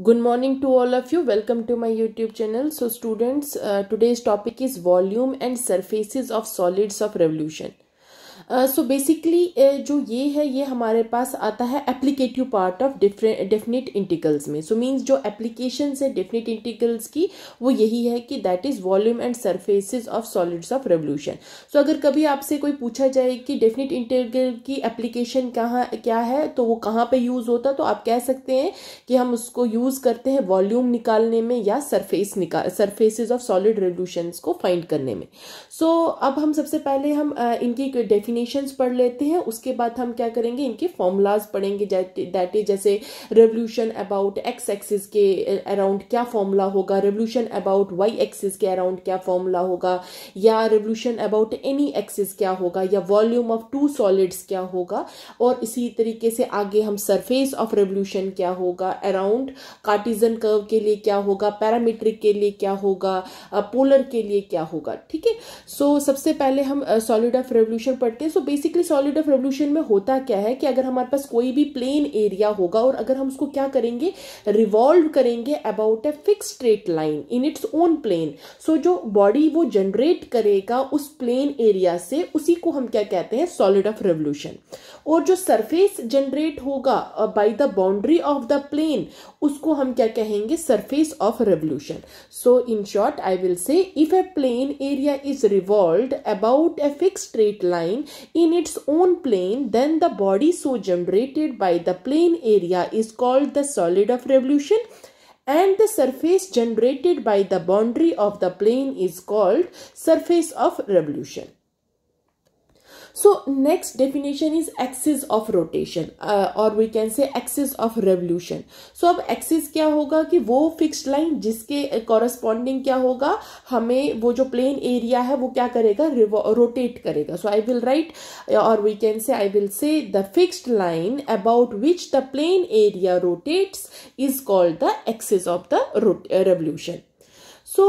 Good morning to all of you. Welcome to my YouTube channel. So students, today's topic is volume and surfaces of solids of revolution. So basically जो ये है ये हमारे पास आता है applicative part of definite integrals में. So means जो एप्लीकेशन है डेफिनेट इंटीग्रल्स की वो यही है कि that is volume and surfaces of solids of revolution. So अगर कभी आपसे कोई पूछा जाए कि डेफिनेट इंटीग्रल की एप्लीकेशन कहाँ क्या है तो वो कहाँ पे यूज होता, तो आप कह सकते हैं कि हम उसको यूज करते हैं वॉल्यूम निकालने में या सरफेसेस ऑफ सॉलिड रेवोल्यूशंस को फाइंड करने में. सो अब हम सबसे पहले हम इनकी डेफिनेशंस पढ़ लेते हैं. उसके बाद हम क्या करेंगे, इनके फॉर्मूलाज पढ़ेंगे. दैट इज जैसे रेवोल्यूशन अबाउट एक्स एक्सिस के अराउंड क्या फॉर्मूला होगा, रेवोल्यूशन अबाउट वाई एक्सिस के अराउंड क्या फॉर्मूला होगा, या रेवोल्यूशन अबाउट एनी एक्सिस क्या होगा, या वॉल्यूम ऑफ टू सॉलिड्स क्या होगा. और इसी तरीके से आगे हम सरफेस ऑफ रेवोल्यूशन क्या होगा, अराउंड कार्टेशियन कर्व के लिए क्या होगा, पैरामीट्रिक के लिए क्या होगा, पोलर के लिए क्या होगा. ठीक है. सो सबसे पहले हम सॉलिड ऑफ रेवोल्यूशन पढ़ते हैं. So basically solid of revolution में होता क्या है कि अगर हमारे पास कोई भी प्लेन एरिया होगा और अगर हम उसको क्या करेंगे, रिवॉल्व करेंगे about a fix straight line in its own plane. So जो बॉडी वो जनरेट करेगा उस प्लेन एरिया से, उसी को हम क्या कहते हैं, सॉलिड ऑफ रेवोल्यूशन. और जो सरफेस जनरेट होगा by the boundary of the plane, उसको हम क्या कहेंगे, surface of revolution. So in short I will say if a plane area is revolved about a fix straight line in its own plane, then the body so generated by the plane area is called the solid of revolution, and the surface generated by the boundary of the plane is called surface of revolution. So next definition is axis of rotation or we can say axis of revolution. So अब axis क्या होगा कि वो fixed line जिसके corresponding क्या होगा, हमें वो जो plane area है वो क्या करेगा, rotate करेगा. So I will write or we can say I will say the fixed line about which the plane area rotates is called the axis of the revolution. सो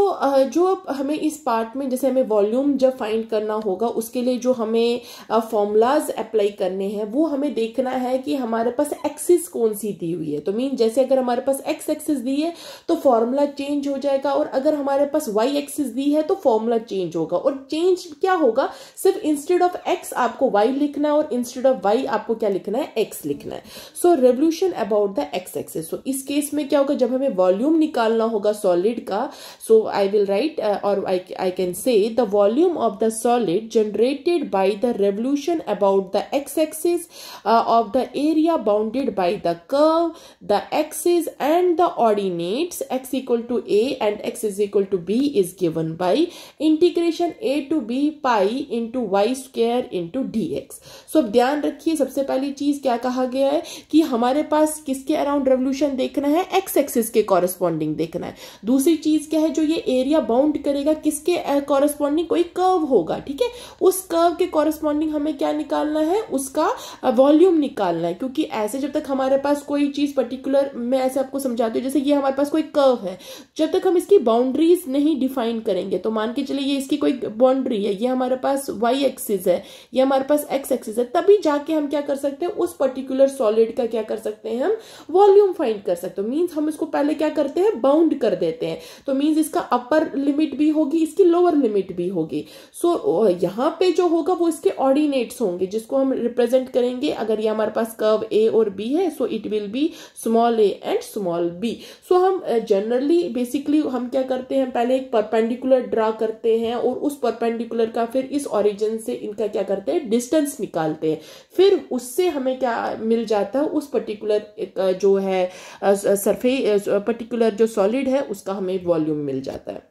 जो अब हमें इस पार्ट में जैसे हमें वॉल्यूम जब फाइंड करना होगा उसके लिए जो हमें फॉर्मूलाज अप्लाई करने हैं वो हमें देखना है कि हमारे पास एक्सिस कौन सी दी हुई है. तो मीन जैसे अगर हमारे पास एक्स एक्सिस दी है तो फॉर्मूला चेंज हो जाएगा, और अगर हमारे पास वाई एक्सिस दी है तो फॉर्मूला चेंज होगा. और चेंज क्या होगा, सिर्फ इंस्टेड ऑफ एक्स आपको वाई लिखना है और इंस्टेड ऑफ वाई आपको क्या लिखना है, एक्स लिखना है. So revolution about the X axis. So इस केस में क्या होगा, जब हमें वॉल्यूम निकालना होगा सॉलिड का, so I will write or I can say the volume of the solid generated by the revolution about the x-axis of the area bounded by the curve, the axis and the ordinates x equal to a and x is equal to b is given by integration a to b pi into y square into dx. So अब ध्यान रखिए, सबसे पहली चीज क्या कहा गया है कि हमारे पास किसके अराउंड रेवोल्यूशन देखना है, एक्स एक्सिस के कॉरेस्पॉन्डिंग देखना है. दूसरी चीज क्या है, जो ये एरिया बाउंड करेगा किसके कॉरेस्पॉन्डिंग, कोई कर्व होगा. ठीक है. उस कर्व के कॉरेस्पॉन्डिंग हमें क्या निकालना है, उसका वॉल्यूम निकालना है. क्योंकि ऐसे जब तक हमारे पास कोई चीज पर्टिकुलर, मैं ऐसे आपको समझाती हूँ, जैसे ये हमारे पास कोई कर्व है, जब तक हम इसकी बाउंड्रीज नहीं डिफाइन करेंगे, तो मान के चलिए ये इसकी कोई बाउंड्री है, ये हमारे पास वाई एक्सिस है, ये हमारे पास एक्स एक्सिस है, तभी जाके हम क्या कर सकते हैं, उस पर्टिकुलर सॉलिड का क्या कर सकते हैं, हम वॉल्यूम फाइंड कर सकते हैं. मीन्स हम इसको पहले क्या करते हैं, बाउंड कर देते हैं. तो मीन्स इसका अपर लिमिट भी होगी, इसकी लोअर लिमिट भी होगी. सो यहाँ पे जो होगा वो इसके ऑर्डिनेट्स होंगे जिसको हम रिप्रेजेंट करेंगे. अगर ये हमारे पास कर्व ए और बी है, so it will be small A and small B. So हम जनरली बेसिकली हम क्या करते हैं, पहले एक परपेंडिकुलर ड्रा करते हैं और उस परपेंडिकुलर का फिर इस ओरिजिन से इनका क्या करते हैं, डिस्टेंस निकालते हैं. फिर उससे हमें क्या मिल जाता है, उस पर्टिकुलर जो है सरफेस पर्टिकुलर जो सॉलिड है उसका हमें वॉल्यूम मिल जाता है.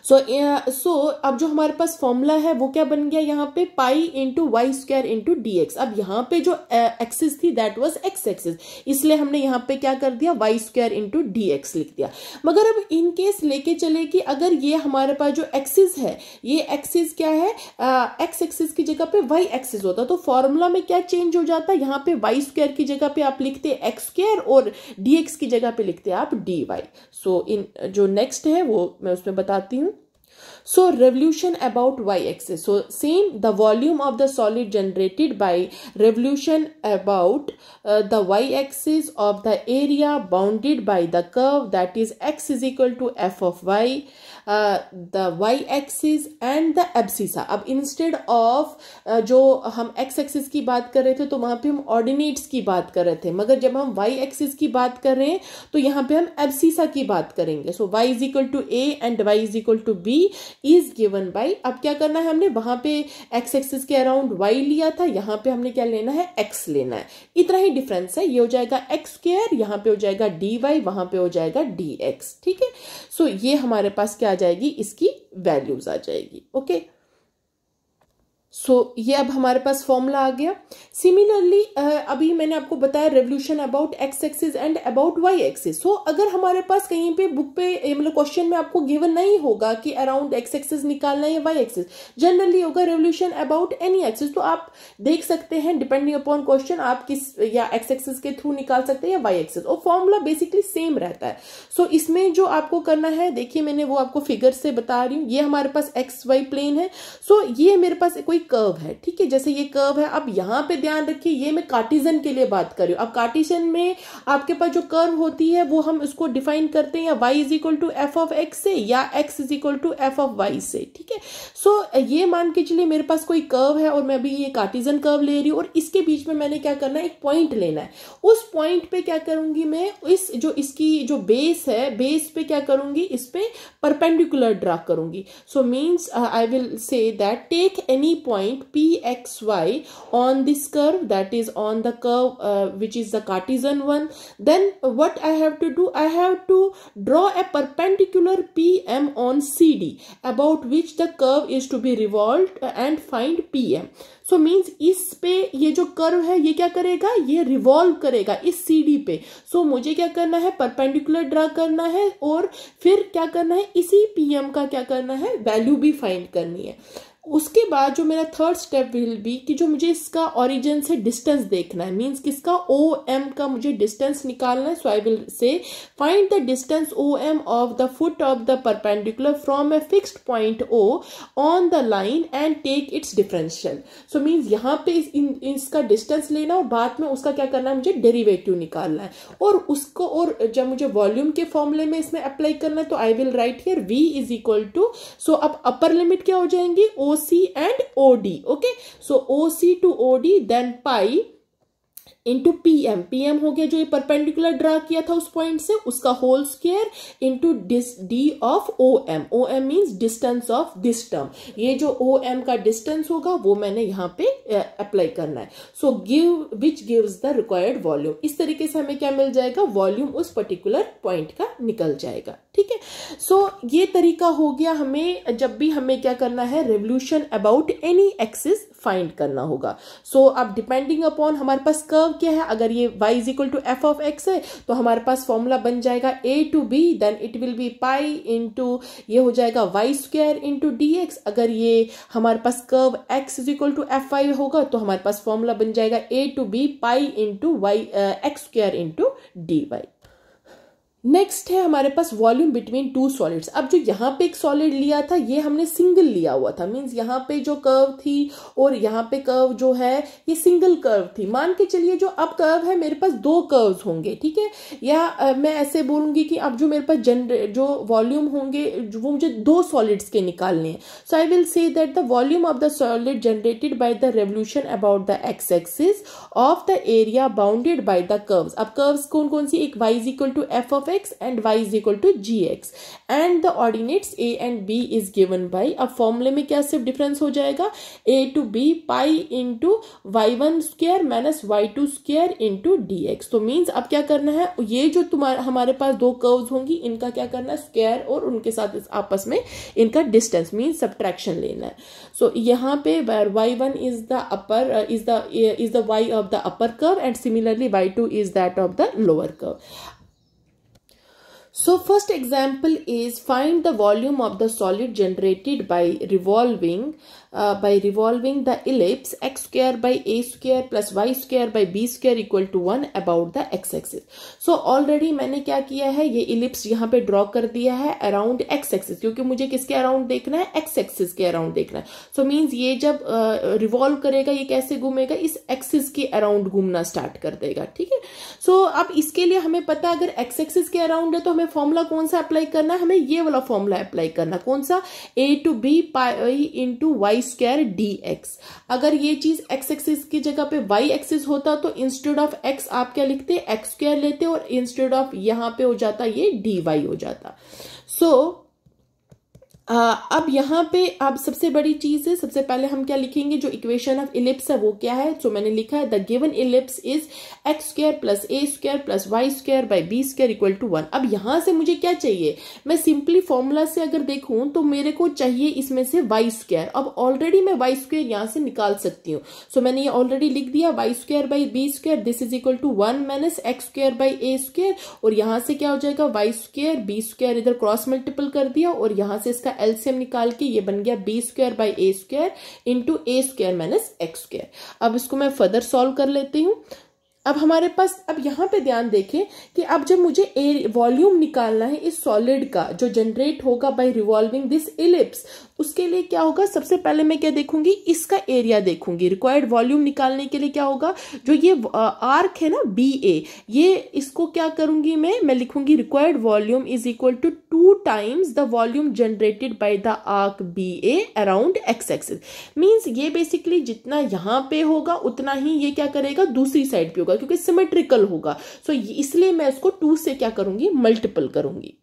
सो अब जो हमारे पास फॉर्मूला है वो क्या बन गया, यहाँ पे pi into y square into d x. अब यहाँ पे जो एक्सिस थी दैट वाज एक्स एक्सिस, इसलिए हमने यहाँ पे क्या कर दिया, y square into d x लिख दिया. मगर अब इन केस लेके चले कि अगर ये हमारे पास जो एक्सिस है, ये एक्सिस क्या है, एक्स एक्सिस की जगह पे वाई एक्सिस होता, तो फॉर्मूला में क्या चेंज हो जाता है, यहाँ पे वाई स्क्वायर की जगह पे आप लिखते एक्स स्क्वायर और डी एक्स की जगह पे लिखते आप डी वाई. सो इन जो नेक्स्ट है वो मैं उसमें बताती हूँ. So revolution about y-axis. So same, the volume of the solid generated by revolution about the y-axis of the area bounded by the curve, that is x is equal to f of y, the y-axis and the abscissa. अब instead of जो हम x-axis की बात कर रहे थे तो वहां पे हम ऑर्डिनेट्स की बात कर रहे थे, मगर जब हम y-axis की बात कर रहे हैं तो यहाँ पे हम abscissa की बात करेंगे. So y is equal to a and y is equal to b is given by, अब क्या करना है, हमने वहां पे x एक्सिस के अराउंड y लिया था, यहाँ पे हमने क्या लेना है, x लेना है. इतना ही डिफरेंस है. ये हो जाएगा x स्क्वायर, यहाँ पे हो जाएगा dy, वहां पे हो जाएगा dx. ठीक है. सो ये हमारे पास क्या आ जाएगी, इसकी वैल्यूज आ जाएगी. ओके. सो ये अब हमारे पास फॉर्मूला आ गया. सिमिलरली अभी मैंने आपको बताया revolution about x axis and about Y axis. So अगर हमारे पास कहीं पे बुक पे मतलब क्वेश्चन में आपको गिवन नहीं होगा कि अराउंड एक्स एक्सिस निकालना है या वाई एक्सिस, जनरली होगा रेवोल्यूशन अबाउट एनी एक्सिस. तो आप देख सकते हैं डिपेंडिंग अपॉन क्वेश्चन आप किस या एक्स एक्सिस के थ्रू निकाल सकते हैं या वाई एक्सिस, और फॉर्मूला बेसिकली सेम रहता है. सो इसमें जो आपको करना है, देखिए मैंने वो आपको फिगर से बता रही हूँ. ये हमारे पास एक्स वाई प्लेन है. सो ये मेरे पास कोई कर्व है. ठीक है, जैसे ये कर्व है. अब यहां पे ध्यान रखिए, ये मैं कार्टेशियन के लिए बात कर रही हूं. अब कार्टेशियन में आपके पास जो कर्व होती है वो हम इसको डिफाइन करते हैं या y is equal to F of x से या x is equal to F of y से. ठीक है. सो ये मान के चलिए मेरे पास कोई कर्व है और मैं अभी ये कार्टेशियन कर्व ले रही हूं और इसके बीच में मैंने क्या करना है, एक पॉइंट लेना है. उस पॉइंट पे क्या करूंगी मैं, इस जो इसकी जो बेस है, बेस पे क्या करूंगी, इस पे परपेंडिकुलर ड्रा करूंगी. So means I will say that take any point pxy on this curve, that is on the curve which is the Cartesian one. Then what I have to do, I have to draw a perpendicular pm on CD about which the curve is to be revolved and find pm. So means इस पे ये जो curve है ये क्या करेगा, ये revolve करेगा इस CD पे. सो मुझे क्या करना है, परपेंडिकुलर ड्रा करना है और फिर क्या करना है, इसी PM का क्या करना है, वैल्यू भी फाइंड करनी है. उसके बाद जो मेरा थर्ड स्टेप विल बी कि जो मुझे इसका ओरिजिन से डिस्टेंस देखना है, मींस किसका, OM का मुझे डिस्टेंस निकालना है. So I will say find the distance OM of the foot of the perpendicular from a fixed point O on the line and take its differential. So means यहाँ पे इसका distance लेना और बाद में उसका क्या करना है, मुझे डेरिवेटिव निकालना है और उसको, और जब मुझे वॉल्यूम के फॉर्मूले में इसमें अप्लाई करना है तो I will write here V is equal to, so अब अपर लिमिट क्या हो जाएंगी, OC and OD. Okay, so OC to OD, then pi into PM हो गया जो ये परपेंडिकुलर ड्रा किया था उस पॉइंट से, उसका whole square into D of OM means distance of this term. ये जो ओएम का डिस्टेंस होगा वो मैंने यहाँ पे अप्लाई करना है. So give which gives the required volume. इस तरीके से हमें क्या मिल जाएगा, वॉल्यूम उस पर्टिकुलर पॉइंट का निकल जाएगा. ठीक है. सो ये तरीका हो गया हमें जब भी हमें क्या करना है, revolution about any axis find करना होगा. सो अब डिपेंडिंग अपॉन हमारे पास कर्व क्या है, अगर ये y is equal to F of x है तो हमारे पास फॉर्मूला बन जाएगा a to b, then it will be pi into ये हो जाएगा y स्क्वायर इंटू dx. अगर ये हमारे पास curve x is equal to F Y होगा तो हमारे पास फॉर्मूला बन जाएगा a to b pi into Y X square into D Y. Next है हमारे पास वॉल्यूम बिटवीन टू सॉलिड्स. अब जो यहाँ पे एक सॉलिड लिया था ये हमने सिंगल लिया हुआ था, मींस यहाँ पे जो कर्व थी और यहाँ पे कर्व जो है ये सिंगल कर्व थी. मान के चलिए जो अब कर्व है मेरे पास दो कर्व्स होंगे. ठीक है, या मैं ऐसे बोलूंगी कि अब जो मेरे पास जो वॉल्यूम होंगे वो मुझे दो सॉलिड्स के निकालने हैं. So I will say that the volume of the solid generated by the revolution about the X axis of the area bounded by the curves. अब कर्व्स कौन कौन सी, एक y is equal to F of x and y is equal to gx and the ordinates a and b is given by, अब फॉर्मूले में क्या सिर्फ डिफरेंस हो जाएगा, a to b pi into y1 square minus y2 square into dx. तो means अब क्या करना है, ये जो हमारे पास दो कर्व्स होंगी इनका क्या करना है, स्क्वायर और उनके साथ आपस में इनका डिस्टेंस मीन्स सब्ट्रैक्शन लेना है. सो यहाँ पे y1 is the upper is the y of the upper curve and similarly y2 is that of the lower curve. So first example is find the volume of the solid generated by revolving by revolving the ellipse x square by a square plus y square by b square equal to 1 about the x axis. So already मैंने क्या किया है, ये ellipse यहाँ पे draw कर दिया है अराउंड x axis, क्योंकि मुझे किसके अराउंड देखना है, x axis के अराउंड देखना है. So means ये जब रिवॉल्व करेगा ये कैसे घूमेगा, इस एक्सिस के अराउंड घूमना स्टार्ट कर देगा. ठीक है. सो अब इसके लिए हमें पता है अगर x एक्सिस के अराउंड है तो हमें फॉर्मूला कौन सा अप्लाई करना है, हमें ये वाला फॉर्मूला अप्लाई करना. कौन सा, a to b pi into y square dx. अगर ये चीज x एक्सिस की जगह पे y एक्सिस होता तो इंस्टेड ऑफ x आप क्या लिखते, x स्क्वायर लेते और इंस्टेड ऑफ यहां पे हो जाता ये dy हो जाता. सो अब यहाँ पे अब सबसे बड़ी चीज है, सबसे पहले हम क्या लिखेंगे, जो इक्वेशन ऑफ इलिप्स है वो क्या है. तो मैंने लिखा है the given ellipse is x square plus a square plus y square by b square equal to 1. अब यहां से मुझे क्या चाहिए, मैं सिंपली फॉर्मूला से अगर देखूं तो मेरे को चाहिए इसमें से वाई स्क्वायर. अब ऑलरेडी मैं वाई स्क्वायर यहां से निकाल सकती हूँ. सो मैंने ये ऑलरेडी लिख दिया, y square by b square this is equal to 1 minus x square by A square. और यहां से क्या हो जाएगा, वाई स्क्वायर बी स्क्वायर इधर क्रॉस मल्टीपल कर दिया और यहां से इसका एलसीएम निकाल के ये बन गया b square by A square into A square minus x square. अब इसको मैं फर्दर सॉल्व कर लेती हूँ. अब हमारे पास, अब यहाँ पे ध्यान देखें कि अब जब मुझे वॉल्यूम निकालना है इस सॉलिड का जो जनरेट होगा बाय रिवॉल्विंग दिस इलिप्स, उसके लिए क्या होगा, सबसे पहले मैं क्या देखूंगी, इसका एरिया देखूंगी. रिक्वायर्ड वॉल्यूम निकालने के लिए क्या होगा, जो ये आर्क है ना बी ए, ये इसको क्या करूंगी मैं लिखूंगी required volume is equal to 2 times the volume generated by the arc b a around x axis. Means ये बेसिकली जितना यहाँ पे होगा उतना ही ये क्या करेगा दूसरी साइड पे होगा, क्योंकि सिमेट्रिकल होगा. सो इसलिए मैं इसको 2 से क्या करूंगी, मल्टीपल करूंगी.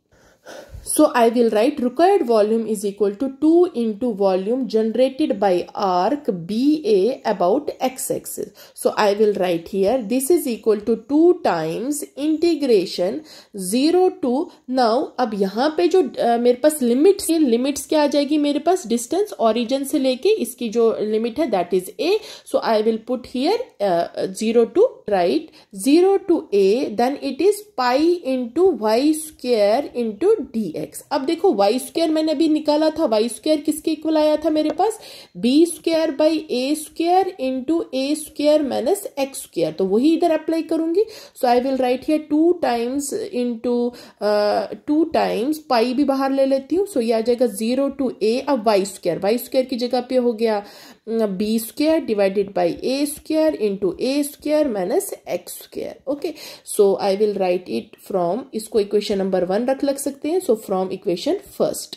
So I will write required volume is equal to 2 into volume generated by arc BA about x-axis. So I will write here this is equal to 2 times integration 0 to, now अब यहाँ पे जो मेरे पास limits क्या आ जाएगी मेरे पास, distance origin से लेके इसकी जो लिमिट है that is a. So I will put here 0 to, right, 0 to a, then it is pi into y square into dx. अब देखो y स्क्वायर मैंने अभी निकाला था, y स्क्वायर किसके इक्वल आया था मेरे पास, b square by A square into A square minus x square. तो वही इधर अप्लाई करूंगी. So I will write here 2 times into 2 times pi भी बाहर ले लेती हूँ. सो ये आ जाएगा 0 टू a. अब y स्क्वायर की जगह पे हो गया b square divided by A square into A square minus x square. Okay, so I will write it from, इसको इक्वेशन नंबर 1 रख सकते हैं. So from equation first,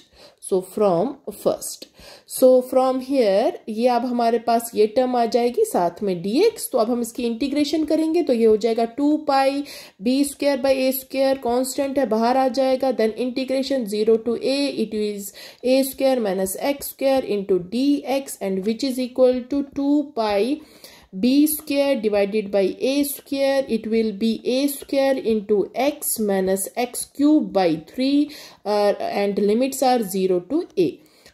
so from here ये अब हमारे पास ये टर्म आ जाएगी साथ में dx. तो अब हम इसकी इंटीग्रेशन करेंगे तो ये हो जाएगा 2 pi B square by A square, constant है बाहर आ जाएगा, then integration 0 to a, it is A square minus x square into dx and which is equal to 2 pi b square divided by a square, it will be a square into x minus x cube by 3 and limits are 0 to a.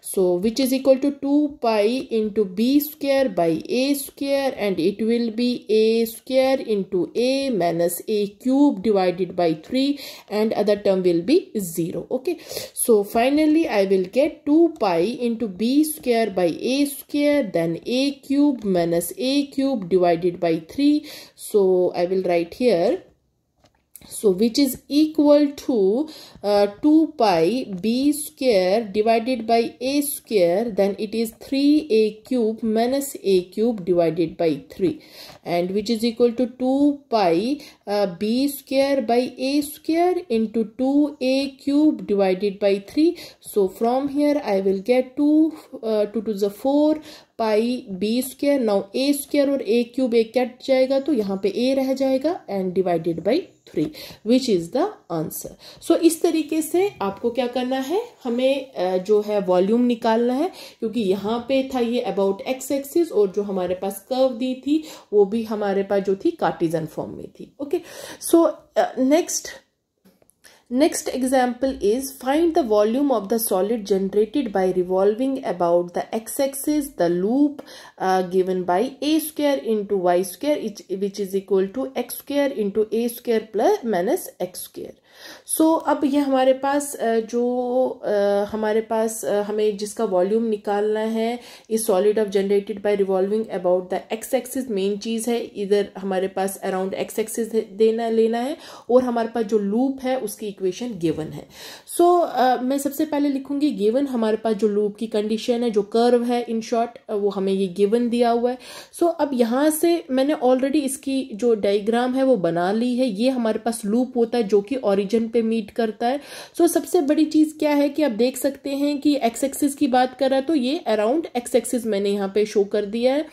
So which is equal to 2 pi into b square by a square and it will be a square into a minus a cube divided by 3 and other term will be 0. Okay, so finally I will get 2 pi into b square by a square then a cube minus a cube divided by 3. So I will write here, so which is equal to 2 pi b square divided by a square, then it is 3a cube minus a cube divided by 3 and which is equal to 2 pi b square by a square into 2a cube divided by 3. So from here I will get 2 to the 4 pi B square. Now a square और a cube एक cut जाएगा तो यहाँ पे A रह जाएगा and divided by 3 which is the answer. So इस तरीके से आपको क्या करना है, हमें जो है वॉल्यूम निकालना है, क्योंकि यहाँ पे था ये अबाउट एक्स एक्सिस और जो हमारे पास कर्व दी थी वो भी हमारे पास जो थी कार्टेशियन फॉर्म में थी. Okay, so Next example is find the volume of the solid generated by revolving about the x-axis the loop given by a square into y square which is equal to x square into a square plus minus x square. सो अब ये हमारे पास हमें जिसका volume निकालना है इस solid of generated by revolving about the X axis main चीज़ है. इधर हमारे पास अराउंड एक्स एक्सिस लेना है और हमारे पास जो लूप है उसकी इक्वेशन गिवन है. सो मैं सबसे पहले लिखूंगी गिवन. हमारे पास जो लूप की कंडीशन है जो कर्व है इन शॉर्ट वो हमें ये गिवन दिया हुआ है. सो अब यहाँ से मैंने ऑलरेडी इसकी जो डायग्राम है वो बना ली है. ये हमारे पास लूप होता है जो कि ओरिजिन पे मीट करता है. सो सबसे बड़ी चीज क्या है कि आप देख सकते हैं कि एक्स एक्सिस की बात कर रहा है तो ये अराउंड एक्स एक्सिस मैंने यहाँ पे शो कर दिया है.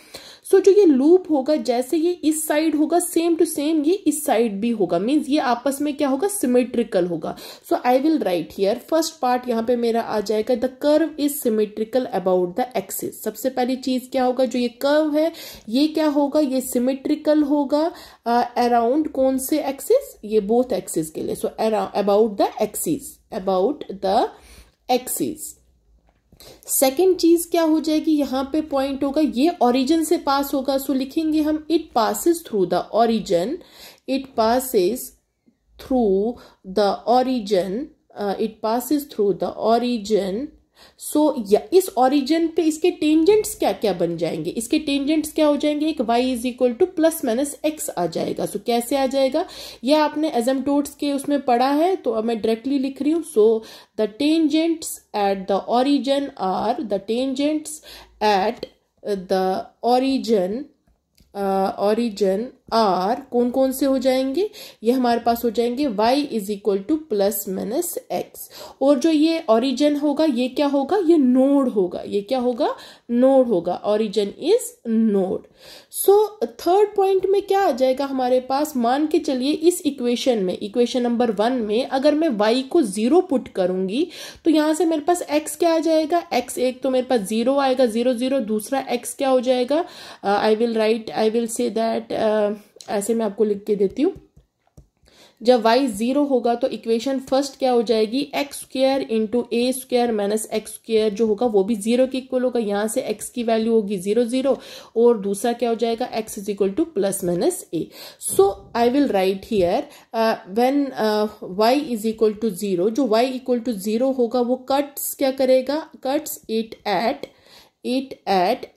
सो जो ये लूप होगा जैसे ये इस साइड होगा सेम टू सेम ये इस साइड भी होगा. मींस ये आपस में क्या होगा सिमेट्रिकल होगा. So I will write here first part यहाँ पे मेरा आ जाएगा the curve is symmetrical about the axis. सबसे पहली चीज क्या होगा जो ये कर्व है ये क्या होगा ये सिमेट्रिकल होगा अराउंड कौन से एक्सिस ये बोथ एक्सिस के लिए. So about the axis. Second चीज क्या हो जाएगी यहाँ पे पॉइंट होगा ये ओरिजिन से पास होगा. सो लिखेंगे हम it passes through the origin. It passes through the origin. So इस ओरिजिन पे इसके टेंजेंट्स क्या क्या बन जाएंगे. इसके टेंजेंट्स क्या हो जाएंगे एक y is equal to plus minus X आ जाएगा. सो कैसे आ जाएगा यह आपने एसिम्प्टोट्स के उसमें पढ़ा है तो अब मैं डायरेक्टली लिख रही हूं. So the tangents at the origin are origin are कौन कौन से हो जाएंगे ये हमारे पास हो जाएंगे y is equal to plus minus x. और जो ये ओरिजिन होगा ये क्या होगा ये नोड होगा. ये क्या होगा नोड होगा. Origin is node. So third point में क्या आ जाएगा हमारे पास मान के चलिए इस इक्वेशन में इक्वेशन नंबर 1 में अगर मैं y को 0 पुट करूंगी तो यहां से मेरे पास x क्या आ जाएगा x एक तो मेरे पास 0 आएगा 0 0. दूसरा x क्या हो जाएगा आई विल से दैट ऐसे मैं आपको लिख के देती हूँ. जब y 0 होगा तो इक्वेशन फर्स्ट क्या हो जाएगी एक्स स्क्वायर इंटू ए स्क्वायर माइनस एक्स स्क्वायर जो होगा वो भी 0 के इक्वल होगा. यहाँ से x की वैल्यू होगी 0 0 और दूसरा क्या हो जाएगा x is equal to plus minus a. So I will write here when y is equal to 0 जो y इक्वल टू 0 होगा वो कट्स क्या करेगा cuts it eight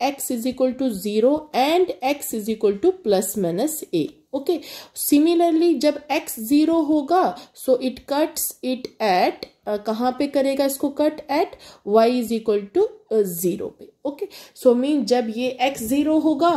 x is equal to 0 and x is equal to plus minus a. Okay similarly जब x 0 होगा so it cuts it at कहाँ पे करेगा इसको cut at y is equal to 0 पे. ओके सो मीन जब ये x 0 होगा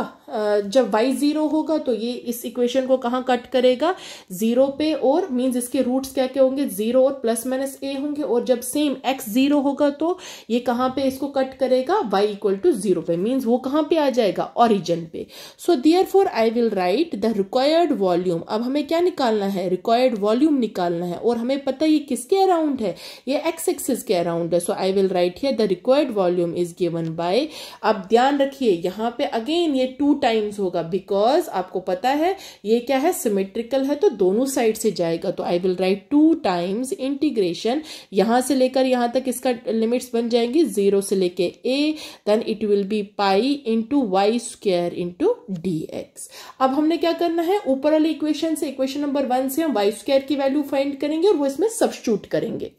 जब y 0 होगा तो ये इस इक्वेशन को कहाँ कट करेगा 0 पे. और मीन्स इसके रूट्स क्या क्या होंगे 0 और प्लस माइनस a होंगे. और जब सेम x 0 होगा तो ये कहाँ पे इसको कट करेगा y इक्वल टू 0 पे. मीन्स वो कहाँ पे आ जाएगा ओरिजिन पे. सो therefore I will write the required volume. अब हमें क्या निकालना है रिक्वायर्ड वॉल्यूम निकालना है और हमें पता है ये किसके अराउंड है ये एक्स एक्सिस के अराउंड है. So I will write here the required volume is given by. अब ध्यान रखिए यहाँ पे अगेन ये 2 टाइम्स होगा बिकॉज आपको पता है ये क्या है सिमेट्रिकल है तो दोनों साइड से जाएगा. तो I will right 2 times integration यहां से लेकर यहां तक इसका लिमिट्स बन जाएंगी 0 से लेके a then it will be pi into y square into dx. अब हमने क्या करना है ऊपर वाली इक्वेशन से इक्वेशन नंबर 1 से हम वाई स्क्वायर की वैल्यू फाइंड करेंगे और वो इसमें सब्स्टिट्यूट करेंगे.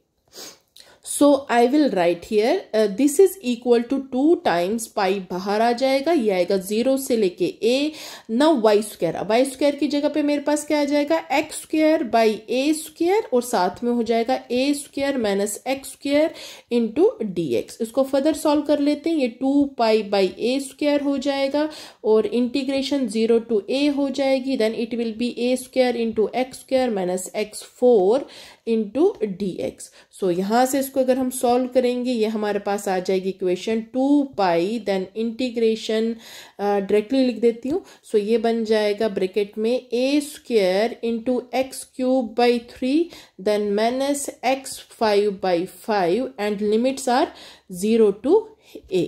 So I will write here this is equal to 2 times pi बाहर आ जाएगा ये आएगा 0 से लेके a. Now y square. अब वाई स्क्वायर की जगह पे मेरे पास क्या आ जाएगा x square by A square और साथ में हो जाएगा a square minus x square into dx. इसको फर्दर सॉल्व कर लेते हैं. ये 2 पाई बाई ए स्क्वायर हो जाएगा और इंटीग्रेशन 0 टू a हो जाएगी. Then it will be a square into x square minus x 4 into dx. सो यहाँ से इसको अगर हम सॉल्व करेंगे ये हमारे पास आ जाएगी equation 2 pi then integration directly लिख देती हूँ. सो ये बन जाएगा ब्रैकेट में a square into x cube by 3 then minus x 5 by 5 and limits are 0 to a.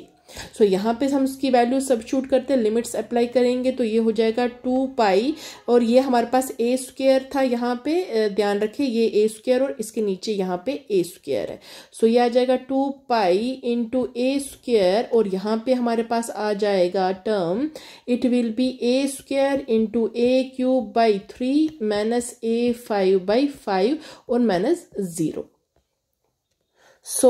So यहाँ पे हम उसकी वैल्यू सब्स्टिट्यूट करते हैं, लिमिट्स अप्लाई करेंगे तो ये हो जाएगा 2 पाई, और ये हमारे पास ए स्क्वायर था, यहाँ पे ध्यान रखें ये ए स्क्वायर और इसके नीचे यहाँ पे ए स्क्वायर है। सो ये आ जाएगा 2 पाई इंटू ए स्क्वायर, और यहाँ पे हमारे पास आ जाएगा term, it will be a square into a cube by 3 minus A 5 by 5 और माइनस 0। सो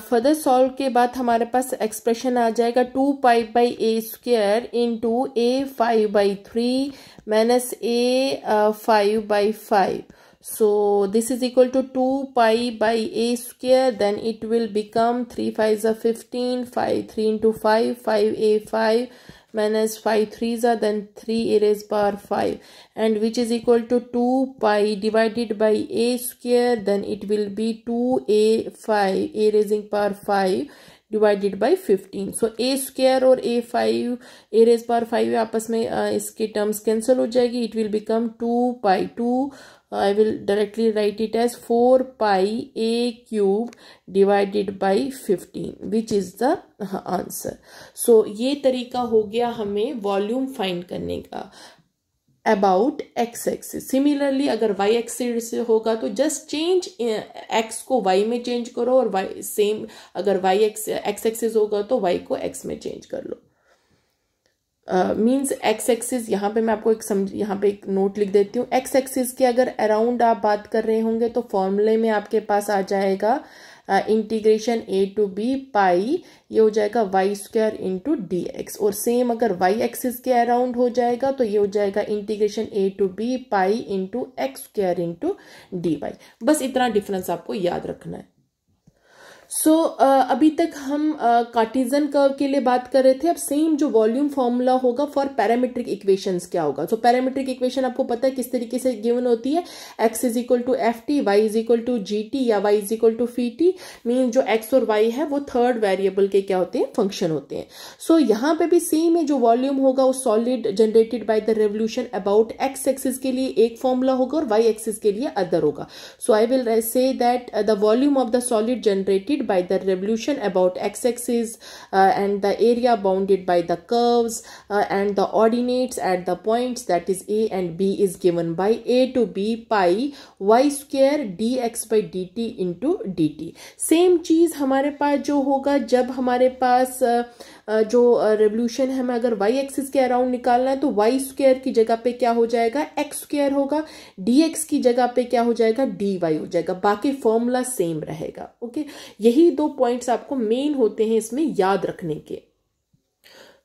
फर्दर सॉल्व के बाद हमारे पास एक्सप्रेशन आ जाएगा 2 pi by A square into A 5 by 3 minus A 5 by 5. So this is equal to 2 pi by a square, then it will become 3 5s are 15, 5 3 into 5, 5a 5 minus 5 3s are then 3 a raised power 5, and which is equal to 2 pi divided by a square, then it will be 2a 5 a raising power 5 divided by 15. So A square और ए 5 ए raise power 5 आपस में इसके terms cancel हो जाएगी. It will become 2 pi 2, I will directly write it as 4 pi a cube divided by 15, which is the answer. So ये तरीका हो गया हमें वॉल्यूम फाइंड करने का अबाउट एक्स एक्सिस. सिमिलरली अगर वाई एक्सिस होगा तो जस्ट चेंज एक्स को वाई में चेंज करो, और वाई सेम अगर वाई एक्स एक्सिस होगा तो वाई को एक्स में चेंज कर लो. मीन्स एक्स एक्सिस, यहाँ पे मैं आपको यहाँ पे एक नोट लिख देती हूँ. एक्स एक्सिस के अगर अराउंड आप बात कर रहे होंगे तो फॉर्मूले में आपके पास आ जाएगा integration a to b pi, ये हो जाएगा y square into d x. और सेम अगर वाई एक्सिस के अराउंड हो जाएगा तो ये हो जाएगा integration a to b pi into x square into D y. बस इतना डिफरेंस आपको याद रखना है. सो अभी तक हम कार्टेशियन कर्व के लिए बात कर रहे थे. अब सेम जो वॉल्यूम फॉर्मूला होगा फॉर पैरामीट्रिक इक्वेशंस क्या होगा. सो पैरामीट्रिक इक्वेशन आपको पता है किस तरीके से गिवन होती है. x is equal to f t, y is equal to g t या y is equal to phi t. Mean जो x और y है वो थर्ड वेरिएबल के क्या होते हैं, फंक्शन होते हैं. सो यहाँ पे भी सेम है, जो वॉल्यूम होगा वो solid generated by the revolution about x axis के लिए एक फॉर्मूला होगा और y एक्सिस के लिए अदर होगा. So I will say that the volume of the solid generated by the revolution about x-axis and the area bounded by the curves and the ordinates at the points that is a and b is given by a to b pi y square dx by dt into dt. Same चीज हमारे पास जो होगा जब हमारे पास जो revolution है, हमें अगर y एक्सिस के अराउंड निकालना है तो y स्क्वायर की जगह पे क्या हो जाएगा, x स्क्वायर होगा. dx की जगह पे क्या हो जाएगा, dy हो जाएगा. बाकी फॉर्मूला सेम रहेगा. ओके, यही दो पॉइंट्स आपको मेन होते हैं इसमें याद रखने के.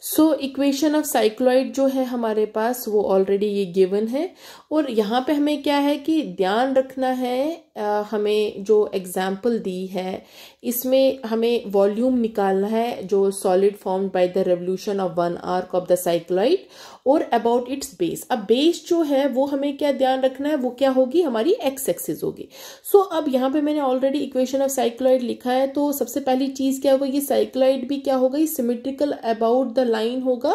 सो इक्वेशन ऑफ साइक्लॉइड जो है हमारे पास वो ऑलरेडी ये गिवन है, और यहाँ पे हमें क्या है कि ध्यान रखना है, हमें जो एग्जाम्पल दी है इसमें हमें वॉल्यूम निकालना है जो solid formed by the revolution of one arc of the cycloid और अबाउट इट्स बेस. अब बेस जो है वो हमें क्या ध्यान रखना है, वो क्या होगी, हमारी एक्स एक्सिस होगी. सो अब यहाँ पे मैंने ऑलरेडी इक्वेशन ऑफ साइक्लॉइड लिखा है, तो सबसे पहली चीज क्या होगा, ये साइक्लॉइड भी क्या होगा, सिमेट्रिकल अबाउट द लाइन होगा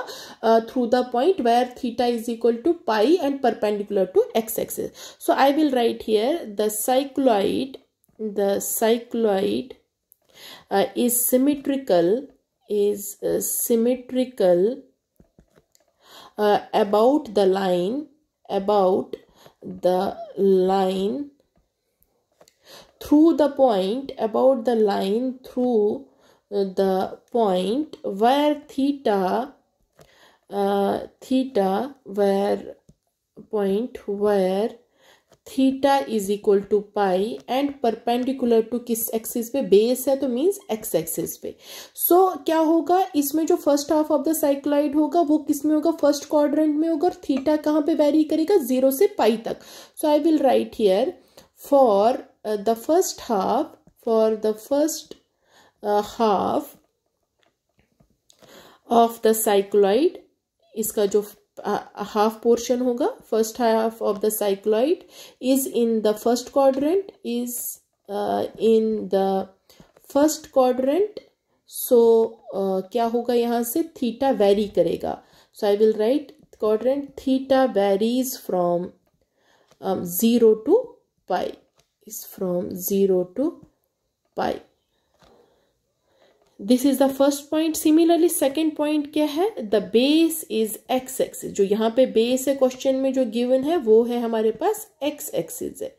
through the point where theta is equal to pi and perpendicular to x axis. So I will write here the cycloid is symmetrical about the line through the point where theta is equal to pi and perpendicular to किस axis पे, base है तो means x axis पे. सो क्या होगा, इसमें जो first half of the cycloid होगा वो किस में होगा, फर्स्ट क्वाड्रेंट में होगा, और थीटा कहाँ पे वेरी करेगा, 0 से पाई तक. So I will write here for the first half of the cycloid, इसका जो हाफ पोर्शन होगा, first half of the cycloid is in the first quadrant, so क्या होगा, यहाँ से थीटा वेरी करेगा. So I will write quadrant theta varies from 0 to pi, is from 0 to pi. This is the first point. Similarly second point क्या है, the base is x axis. जो यहाँ पे बेस है क्वेश्चन में जो given है वो है हमारे पास एक्स एक्सिस है।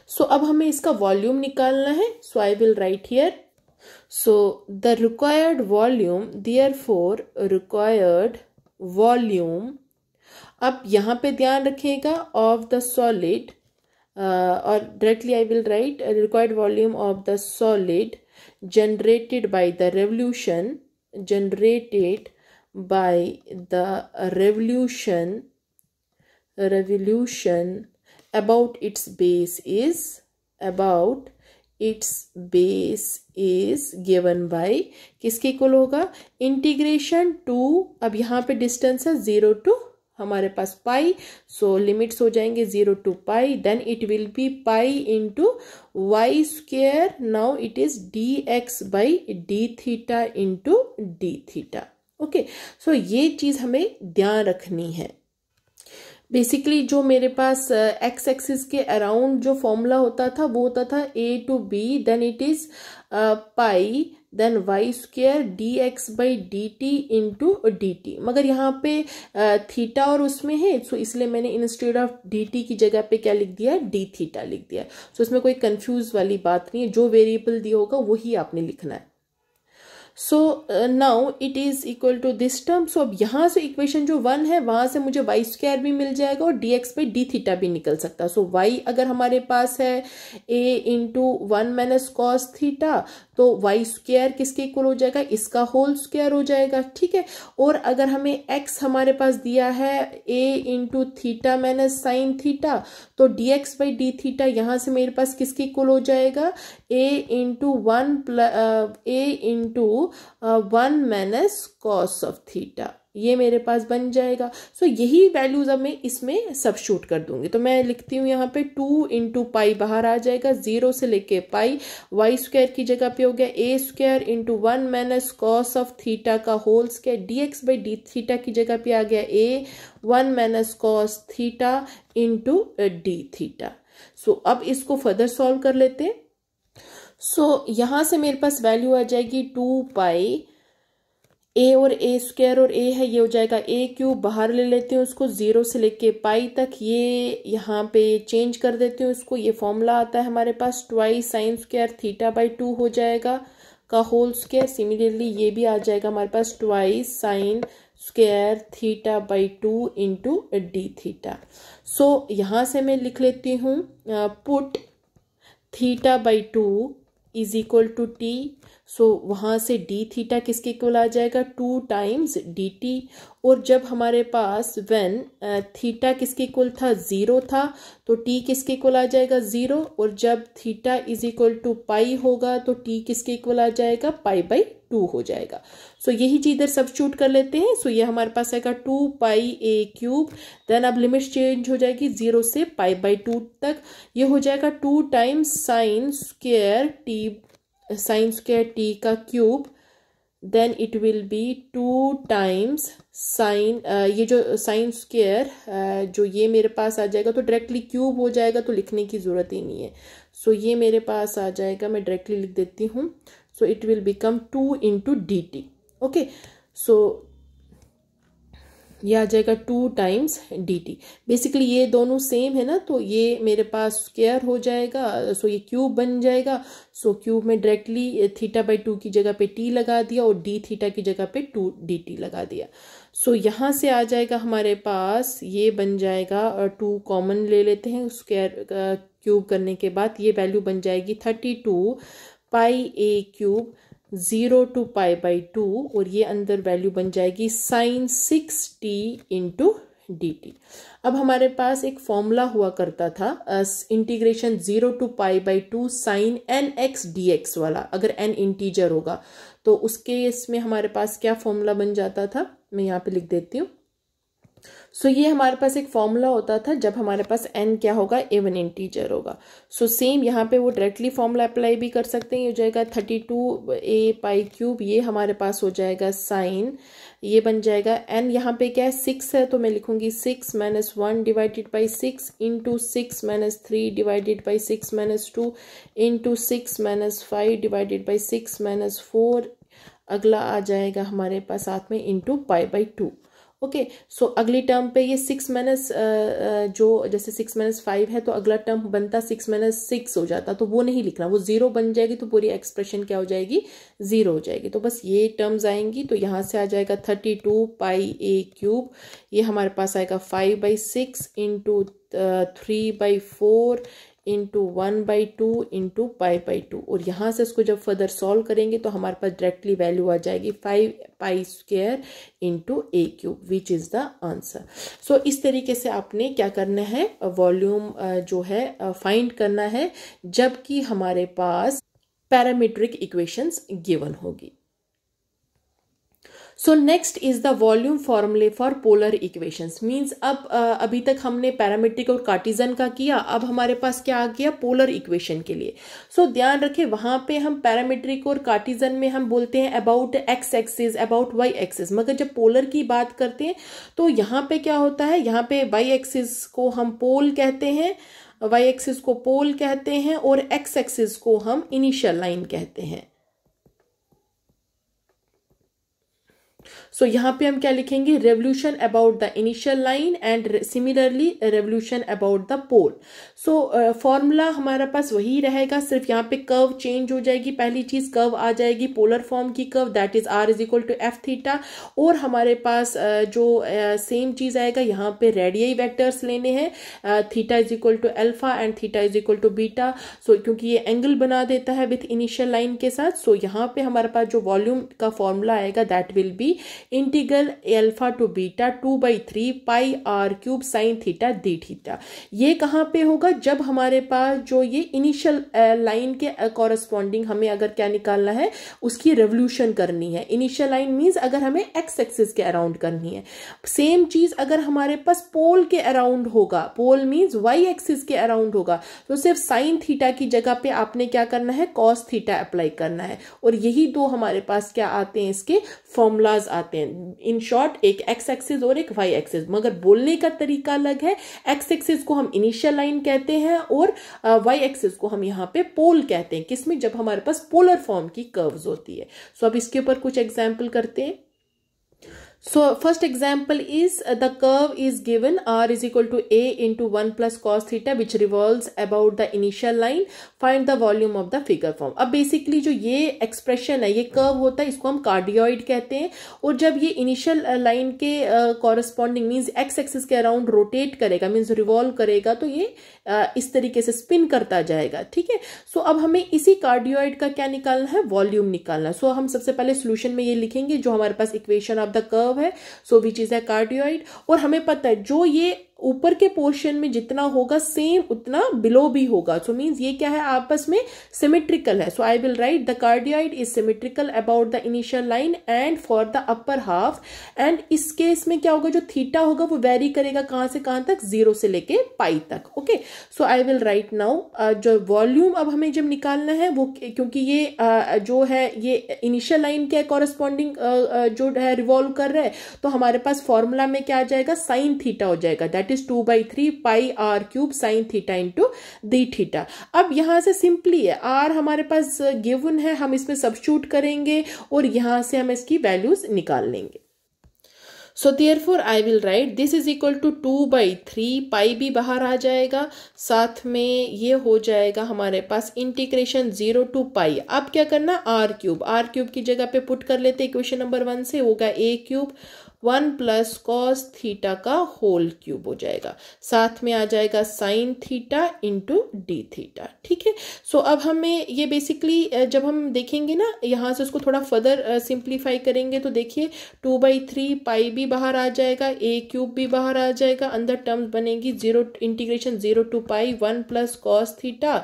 सो अब हमें इसका वॉल्यूम निकालना है। So I will write here, so the required volume, therefore required volume, अब यहाँ पे ध्यान रखिएगा, ऑफ द सॉलिड, और directly I will write required volume of the solid generated by the revolution about its base is given by, किसके equal होगा, integration to, अब यहाँ पे डिस्टेंस है 0 to हमारे पास पाई, सो लिमिट्स हो जाएंगे 0 to pi, then it will be pi into y square, now it is dx by d theta into d theta. Okay, so ये चीज हमें ध्यान रखनी है। बेसिकली जो मेरे पास एक्स एक्सिस के अराउंड जो फॉर्मूला होता था वो होता था a to b, then it is pi, then y square d x by d t into d t, मगर यहाँ पे थीटा और उसमें है, सो इसलिए मैंने इंस्टेड ऑफ डी टी की जगह पे क्या लिख दिया, डी थीटा लिख दिया। सो इसमें कोई कंफ्यूज वाली बात नहीं है, जो वेरिएबल दिया होगा वही आपने लिखना है। So now it is equal to this term. So अब यहाँ से इक्वेशन जो 1 है वहां से मुझे वाई स्क्वायर भी मिल जाएगा और D x by d theta भी निकल सकता है। सो वाई अगर हमारे पास है a into 1 minus cos theta, तो वाई स्क्वायर किसके इक्वल हो जाएगा, इसका होल स्क्वायर हो जाएगा, ठीक है। और अगर हमें x हमारे पास दिया है a into theta minus sine theta, तो d x by d theta यहाँ से मेरे पास किसके इक्वल हो जाएगा, a into 1 minus cos of theta, ये मेरे पास बन जाएगा। सो यही वैल्यूज अब मैं इसमें सबस्टिट्यूट कर दूंगी। तो मैं लिखती हूँ यहाँ पे 2 इंटू पाई बाहर आ जाएगा, 0 से लेके पाई, वाई स्क्वायर की जगह पे हो गया a square into 1 minus cos of theta का whole square, d x by d theta की जगह पे आ गया a 1 minus cos theta into d theta. So अब इसको फर्दर सॉल्व कर लेते हैं। सो यहाँ से मेरे पास वैल्यू आ जाएगी 2 पाई, a और a स्क्वायर और a है, ये हो जाएगा a क्यूब, बाहर ले लेते हैं उसको 0 से लेके पाई तक, ये यहाँ पे चेंज कर देते हैं उसको, ये फॉर्मूला आता है हमारे पास twice sine square theta by 2 हो जाएगा का होल स्क्वायर। सिमिलरली ये भी आ जाएगा हमारे पास twice sine square theta by 2 into d theta. So यहाँ से मैं लिख लेती हूँ, put theta by 2 is equal to t. So वहाँ से डी थीटा किसके इक्वल आ जाएगा, 2 टाइम्स डी टी। और जब हमारे पास व्हेन थीटा किसके इक्वल था, 0 था, तो टी किसके इक्वल आ जाएगा 0। और जब थीटा इज इक्वल टू पाई होगा तो टी किसके इक्वल आ जाएगा, पाई बाई 2 हो जाएगा। सो यही चीज इधर सब्स्टिट्यूट कर लेते हैं। सो ये हमारे पास आएगा 2 पाई a क्यूब, देन अब लिमिट चेंज हो जाएगी 0 से पाई बाई 2 तक, ये हो जाएगा 2 टाइम्स साइन स्क्वायर टी का cube, then it will be 2 times sine, ये जो साइन स्क्वायर जो ये मेरे पास आ जाएगा तो डायरेक्टली क्यूब हो जाएगा, तो लिखने की जरूरत ही नहीं है। सो ये मेरे पास आ जाएगा, मैं डायरेक्टली लिख देती हूँ। So it will become 2 into d t. Okay, so ये आ जाएगा 2 टाइम्स डी टी। बेसिकली ये दोनों सेम है ना, तो ये मेरे पास स्क्वायर हो जाएगा, सो ये क्यूब बन जाएगा। सो क्यूब में डायरेक्टली थीटा बाई 2 की जगह पे टी लगा दिया और डी थीटा की जगह पे 2 डी टी लगा दिया। सो यहाँ से आ जाएगा हमारे पास, ये बन जाएगा, और 2 कॉमन ले लेते हैं स्क्वायर क्यूब करने के बाद, ये वैल्यू बन जाएगी 32 pi a cube 0 to pi by 2, और ये अंदर वैल्यू बन जाएगी sign 6t into d T. अब हमारे पास एक फॉर्मूला हुआ करता था integration 0 to pi by 2 sine n x d x वाला, अगर n इंटीजर होगा तो उसके इसमें हमारे पास क्या फॉर्मूला बन जाता था, मैं यहाँ पे लिख देती हूँ। सो ये हमारे पास एक फॉर्मूला होता था जब हमारे पास n क्या होगा, इवन इंटीजर होगा। सो सेम यहाँ पे वो डायरेक्टली फॉर्मूला अप्लाई भी कर सकते हैं। ये हो जाएगा 32a पाई क्यूब, ये हमारे पास हो जाएगा साइन, ये बन जाएगा n, यहाँ पे क्या है 6 है तो मैं लिखूंगी 6 minus 1 divided by 6 into 6 minus 3 divided by 6 minus 2 into 6 minus 5 divided by 6 minus 4, अगला आ जाएगा हमारे पास साथ में इंटू पाई बाई 2। ओके, सो अगली टर्म पे ये 6 माइनस जो जैसे 6 माइनस 5 है तो अगला टर्म बनता 6 माइनस 6 हो जाता, तो वो नहीं लिखना, वो 0 बन जाएगी तो पूरी एक्सप्रेशन क्या हो जाएगी, 0 हो जाएगी। तो बस ये टर्म्स आएंगी, तो यहाँ से आ जाएगा 32 पाई ए क्यूब, ये हमारे पास आएगा 5/6 इंटू 3/4 इंटू 1/2 इंटू पाई/2, और यहाँ से इसको जब फर्दर सॉल्व करेंगे तो हमारे पास डायरेक्टली वैल्यू आ जाएगी 5 pi square into a cube, which is the answer. So इस तरीके से आपने क्या करना है, वॉल्यूम जो है फाइंड करना है जबकि हमारे पास पैरामीट्रिक इक्वेशंस गिवन होगी। So next is the volume फॉर्मूले फॉर पोलर इक्वेशंस, मींस अब अभी तक हमने पैरामीट्रिक और कार्टिजन का किया, अब हमारे पास क्या आ गया, पोलर इक्वेशन के लिए। सो ध्यान रखें, वहां पे हम पैरामीट्रिक और कार्टिजन में हम बोलते हैं about x axis, about Y axis, मगर जब पोलर की बात करते हैं तो यहाँ पे क्या होता है, यहाँ पे वाई एक्सिस को हम पोल कहते हैं, वाई एक्सिस को पोल कहते हैं, और एक्स एक्सिस को हम इनिशियल लाइन कहते हैं। सो यहाँ पे हम क्या लिखेंगे, revolution about the initial line and similarly revolution about the pole. So formula हमारे पास वही रहेगा, सिर्फ यहाँ पे कर्व चेंज हो जाएगी। पहली चीज कर्व आ जाएगी पोलर फॉर्म की curve, that is r is equal to f theta, और हमारे पास जो सेम चीज आएगा, यहाँ पे रेडियई वेक्टर्स लेने हैं, theta is equal to alpha and theta is equal to beta. So क्योंकि ये एंगल बना देता है विथ इनिशियल लाइन के साथ, सो यहाँ पे हमारे पास जो वॉल्यूम का फॉर्मूला आएगा that will be integral alpha to beta 2/3 pi r cube sine theta d theta. ये कहाँ पे होगा, जब हमारे पास जो ये इनिशियल लाइन के कॉरस्पॉन्डिंग हमें अगर क्या निकालना है, उसकी रेवोल्यूशन करनी है। इनिशियल लाइन मींस अगर हमें एक्स एक्सिस के अराउंड करनी है। सेम चीज अगर हमारे पास पोल के अराउंड होगा, पोल मींस वाई एक्सिस के अराउंड होगा, तो सिर्फ साइन थीटा की जगह पे आपने क्या करना है, कॉस थीटा अप्लाई करना है। और यही दो हमारे पास क्या आते हैं, इसके फॉर्मूलाज आते हैं। इन शॉर्ट, एक एक्स एक्सिस और एक वाई एक्सिस, मगर बोलने का तरीका अलग है। एक्स एक्सिस को हम इनिशियल लाइन कहते हैं और वाई एक्सिस को हम यहाँ पे पोल कहते हैं, किसमें, जब हमारे पास पोलर फॉर्म की कर्व्स होती है। सो अब इसके ऊपर कुछ एग्जाम्पल करते हैं। So first example is the curve is given r is equal to a into 1 plus cos theta which revolves about the initial line. Find the volume of the figure form. अब basically जो ये expression है, ये curve होता है, इसको हम cardioid कहते हैं। और जब ये initial line के corresponding means x axis के around rotate करेगा, means revolve करेगा, तो ये इस तरीके से spin करता जाएगा, ठीक है। सो अब हमें इसी cardioid का क्या निकालना है, वॉल्यूम निकालना है। सो हम सबसे पहले सोल्यूशन में ये लिखेंगे जो हमारे पास इक्वेशन ऑफ द कर्व है, सो विच इज अ कार्डियोइड। और हमें पता है जो ये ऊपर के पोर्शन में जितना होगा सेम उतना बिलो भी होगा। सो मींस ये क्या है, आपस में सिमेट्रिकल है। So I will write the cardioid is symmetrical about the initial line and for the upper half. And इस केस में क्या होगा, जो थीटा होगा वो वेरी करेगा कहां से कहां तक, 0 से लेके पाई तक। Okay, so I will right now जो वॉल्यूम अब हमें जब निकालना है वो, क्योंकि ये जो है ये इनिशियल लाइन के कॉरस्पॉन्डिंग जो है रिवॉल्व कर रहा है, तो हमारे पास फॉर्मूला में क्या आ जाएगा, साइन थीटा हो जाएगा, that is 2/3 pi r cube sine theta into d theta. अब यहां से सिंपली है, आर हमारे पास गिवन है, हम इसमें सब्स्टिट्यूट करेंगे और यहां से हम इसकी वैल्यूज निकाल लेंगे। So therefore I will write this is equal to 2/3 pi भी बाहर आ जाएगा, साथ में ये हो जाएगा हमारे पास इंटीग्रेशन 0 टू पाई। अब क्या करना, आर क्यूब की जगह पे पुट कर लेते इक्वेशन नंबर 1 से, होगा ए क्यूब 1 प्लस कॉस थीटा का होल क्यूब हो जाएगा, साथ में आ जाएगा sign theta into d theta, ठीक है। सो अब हमें ये बेसिकली जब हम देखेंगे ना, यहाँ से उसको थोड़ा फर्दर सिंप्लीफाई करेंगे तो देखिए 2/3 पाई भी बाहर आ जाएगा, ए क्यूब भी बाहर आ जाएगा, अंदर टर्म्स बनेगी 0 integration 0 to pi 1 plus cos theta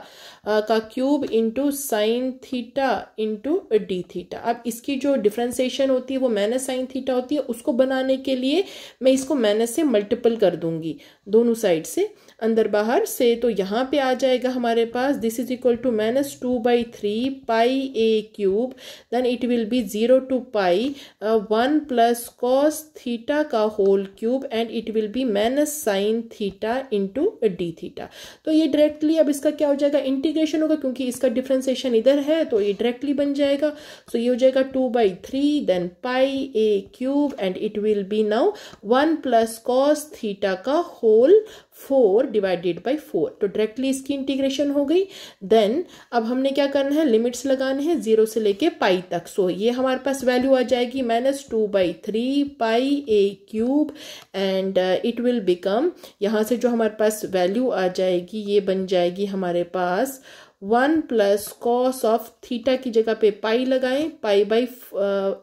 का cube into sine theta into d theta. अब इसकी जो डिफ्रेंसिएशन होती है वो माइनस साइन थीटा होती है, उसको बनाने के लिए मैं इसको माइनस से मल्टीपल कर दूंगी दोनों साइड से, अंदर बाहर से। तो यहाँ पे आ जाएगा हमारे पास this is equal to -2/3 pi a cube, then it will be 0 to pi 1 plus cos theta का whole cube and it will be minus sine theta into d theta. तो ये डायरेक्टली अब इसका क्या हो जाएगा, इंटीग्रेशन होगा, क्योंकि इसका डिफ्रेंसिएशन इधर है तो ये डायरेक्टली बन जाएगा। सो ये हो जाएगा 2/3 then pi a cube and it will be now 1 plus cos theta का होल 4 डिवाइडेड बाई 4। तो डायरेक्टली इसकी इंटीग्रेशन हो गई। देन अब हमने क्या करना है, लिमिट्स लगाने हैं 0 से लेके पाई तक। सो ये हमारे पास वैल्यू आ जाएगी -2/3 pi a cube and it will become, यहाँ से जो हमारे पास वैल्यू आ जाएगी ये बन जाएगी हमारे पास 1 प्लस कॉस ऑफ थीटा की जगह पे पाई लगाएं, पाई बाई